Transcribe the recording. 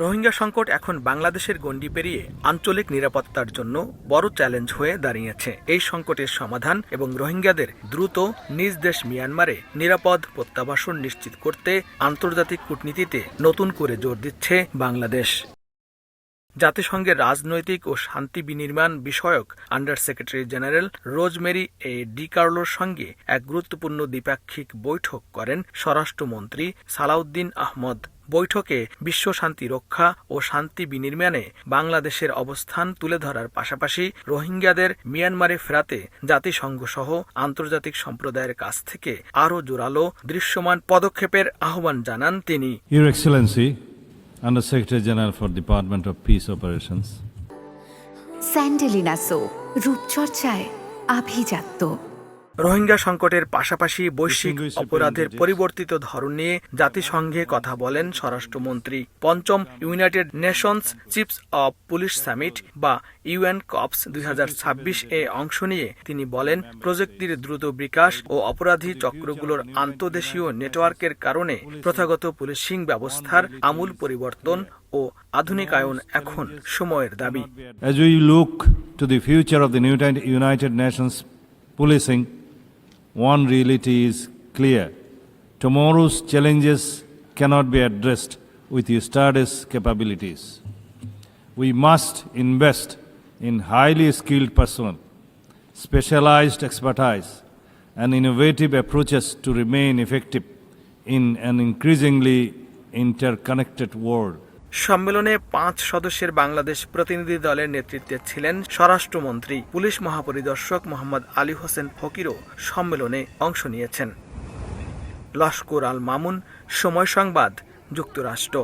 রোহিঙ্গা সংকট এখন বাংলাদেশের গণ্ডি পেরিয়ে আঞ্চলিক নিরাপত্তার জন্য বড় চ্যালেঞ্জ হয়ে দাঁড়িয়েছে। এই সংকটের সমাধান এবং রোহিঙ্গাদের দ্রুত নিজ দেশ মিয়ানমারে নিরাপদ প্রত্যাবাসন নিশ্চিত করতে আন্তর্জাতিক কূটনীতিতে নতুন করে জোর দিচ্ছে বাংলাদেশ। জাতিসংঘের রাজনৈতিক ও শান্তি বিনির্মাণ বিষয়ক under secretary general Rosemary Di কার্লোর সঙ্গে এক গুরুত্বপূর্ণ দ্বিপাক্ষিক বৈঠক করেন স্বরাষ্ট্রমন্ত্রী সালাউদ্দিন আহমদ। বৈঠকে বিশ্ব শান্তি রক্ষা ও শান্তি বিনির্মাণে বাংলাদেশের অবস্থান তুলে ধরার পাশাপাশি রোহিঙ্গাদের মিয়ানমারে ফেরাতে জাতিসংঘসহ আন্তর্জাতিক সম্প্রদায়ের কাছ থেকে আরও জোরালো দৃশ্যমান পদক্ষেপের আহ্বান জানান তিনি। Your Excellency, Under Secretary General for Department of Peace Operations. Sandalina সো, রূপচর্চায় আভিজাত্য। রোহিঙ্গা সংকটের পাশাপাশি বৈশ্বিক অপরাধের পরিবর্তিত ধরন নিয়ে জাতিসংঘে কথা বলেন স্বরাষ্ট্রমন্ত্রী। পঞ্চম United Nations chiefs of police summit বা ইউএন কপস 2026 এ অংশ নিয়ে তিনি বলেন, প্রযুক্তির দ্রুত বিকাশ ও অপরাধী চক্রগুলোর আন্তদেশীয় নেটওয়ার্কের কারণে প্রথাগত পুলিশিং ব্যবস্থার আমূল পরিবর্তন ও আধুনিকায়ন এখন সময়ের দাবি। As we look to the future of the United Nations policing, one reality is clear. Tomorrow's challenges cannot be addressed with yesterday's capabilities. We must invest in highly skilled personnel, specialized expertise, and innovative approaches to remain effective in an increasingly interconnected world. সম্মেলনে 5 সদস্যের বাংলাদেশ প্রতিনিধি দলের নেতৃত্বে ছিলেন স্বরাষ্ট্রমন্ত্রী। Police মহাপরিদর্শক Mohammad Ali Hossain ফকিরও সম্মেলনে অংশ নিয়েছেন। লস্কর আল মামুন, সময় সংবাদ, যুক্তরাষ্ট্র।